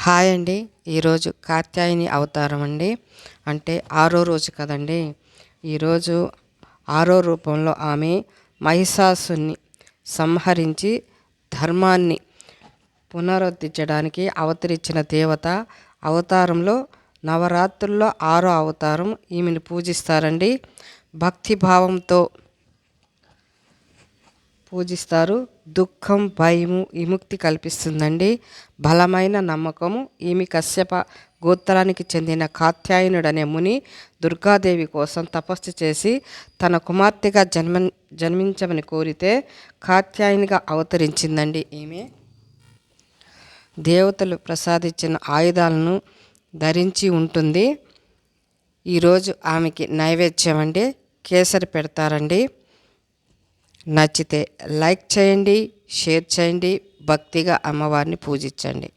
Hi అండి. ఈరోజు కాత్యాయని అవతారం అండి. అంటే 6వ రోజు కదండి. ఈరోజు 6వ రూపంలో ఆమె మహిషాసుని సంహరించి ధర్మాన్ని పునరుద్ధరించడానికి అవతరించిన దేవత. అవతారంలో నవరాత్రుల్లో 6వ అవతారం ఈమెను పూజిస్తారండి. భక్తిభావంతో పూజిస్తారు. దుఃఖం, భయము, విముక్తి కల్పిస్తుందండి. బలమైన నమ్మకము. ఈమె కశ్యప గోత్రానికి చెందిన కాత్యాయనుడనే ముని దుర్గాదేవి కోసం తపస్సు చేసి తన కుమార్తెగా జన్మించమని కోరితే కాత్యాయనిగా అవతరించిందండి. ఈమె దేవతలు ప్రసాదించిన ఆయుధాలను ధరించి ఉంటుంది. ఈరోజు ఆమెకి నైవేద్యం అండి కేసరి పెడతారండి. నచ్చితే లైక్ చేయండి, షేర్ చేయండి, భక్తిగా అమ్మవారిని పూజించండి.